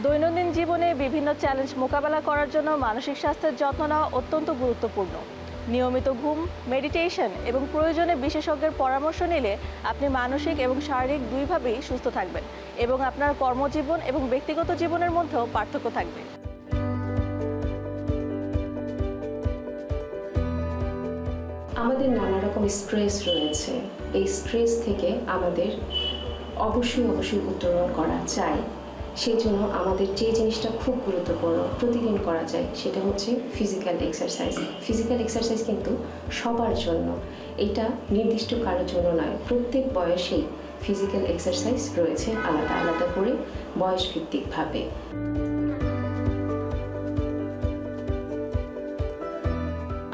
দৈনন্দিন জীবনে বিভিন্ন চ্যালেঞ্জ মোকাবেলা করার জন্য মানসিক স্বাস্থ্যের যত্ন নেওয়া অত্যন্ত গুরুত্বপূর্ণ। নিয়মিত ঘুম, মেডিটেশন এবং প্রয়োজনে বিশেষজ্ঞের পরামর্শ নিলে আপনি মানসিক এবং শারীরিক দুইভাবেই সুস্থ থাকবেন এবং আপনার কর্মজীবন এবং ব্যক্তিগত জীবনের মধ্যেও পার্থক্য থাকবে। আমাদের নানা রকম স্ট্রেস রয়েছে। এই স্ট্রেস থেকে আমাদের অবশ্যই উত্তরণ করা চাই। সেই জন্য আমাদের যে জিনিসটা খুব গুরুত্বপূর্ণ প্রতিদিন করা যায় সেটা হচ্ছে ফিজিক্যাল এক্সারসাইজ। ফিজিক্যাল এক্সারসাইজ কিন্তু সবার জন্য, এটা নির্দিষ্ট কারোর জন্য নয়। প্রত্যেক বয়সেই ফিজিক্যাল এক্সারসাইজ রয়েছে আলাদা আলাদা করে বয়সভিত্তিকভাবে।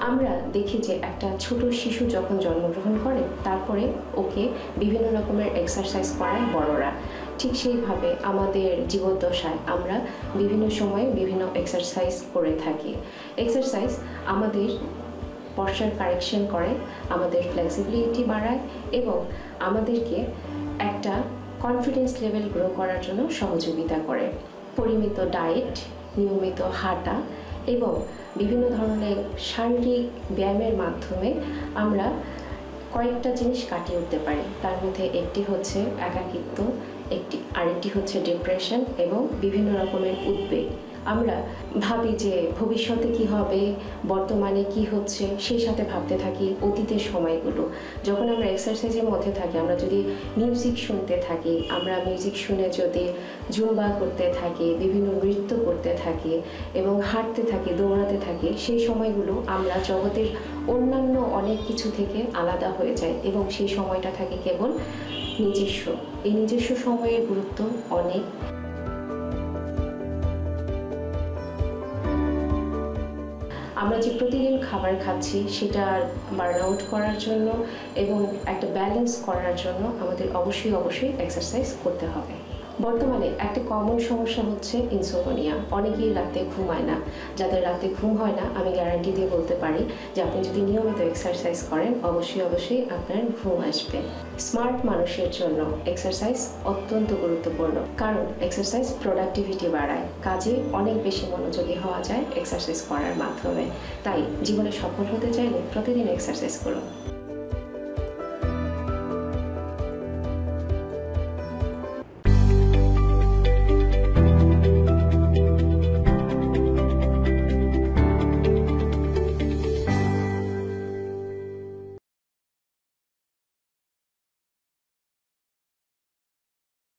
আমরা দেখি যে একটা ছোট শিশু যখন জন্মগ্রহণ করে তারপরে ওকে বিভিন্ন রকমের এক্সারসাইজ করায় বড়রা। ঠিক সেইভাবে আমাদের জীবদ্দশায় আমরা বিভিন্ন সময়ে বিভিন্ন এক্সারসাইজ করে থাকি। এক্সারসাইজ আমাদের পশ্চার কারেকশন করে, আমাদের ফ্লেক্সিবিলিটি বাড়ায় এবং আমাদেরকে একটা কনফিডেন্স লেভেল গ্রো করার জন্য সহযোগিতা করে। পরিমিত ডায়েট, নিয়মিত হাঁটা এবং বিভিন্ন ধরনের শারীরিক ব্যায়ামের মাধ্যমে আমরা কয়েকটা জিনিস কাটিয়ে উঠতে পারি। তার মধ্যে একটি হচ্ছে একাকিত্ব, আরেকটি হচ্ছে ডিপ্রেশন এবং বিভিন্ন রকমের উদ্বেগ। আমরা ভাবি যে ভবিষ্যতে কি হবে, বর্তমানে কি হচ্ছে, সেই সাথে ভাবতে থাকি অতীতের সময়গুলো। যখন আমরা এক্সারসাইজের মধ্যে থাকি, আমরা যদি মিউজিক শুনতে থাকি, আমরা মিউজিক শুনে যদি জুম্বা করতে থাকি, বিভিন্ন নৃত্য করতে থাকি এবং হাঁটতে থাকি, দৌড়াতে থাকি, সেই সময়গুলো আমরা জগতের অন্যান্য অনেক কিছু থেকে আলাদা হয়ে যায় এবং সেই সময়টা থাকে কেবল নিজস্ব। এই নিজস্ব সময়ের গুরুত্ব অনেক। আমরা যে প্রতিদিন খাবার খাচ্ছি সেটা বার্ন আউট করার জন্য এবং একটা ব্যালেন্স করার জন্য আমাদের অবশ্যই এক্সারসাইজ করতে হবে। বর্তমানে একটা কমন সমস্যা হচ্ছে ইনসোমনিয়া। অনেকেই রাতে ঘুমায় না। যাদের রাতে ঘুম হয় না, আমি গ্যারান্টি দিয়ে বলতে পারি যে আপনি যদি নিয়মিত এক্সারসাইজ করেন অবশ্যই আপনার ঘুম আসবে। স্মার্ট মানুষের জন্য এক্সারসাইজ অত্যন্ত গুরুত্বপূর্ণ, কারণ এক্সারসাইজ প্রোডাক্টিভিটি বাড়ায়। কাজে অনেক বেশি মনোযোগী হওয়া যায় এক্সারসাইজ করার মাধ্যমে। তাই জীবনে সফল হতে চাইলে প্রতিদিন এক্সারসাইজ করুন।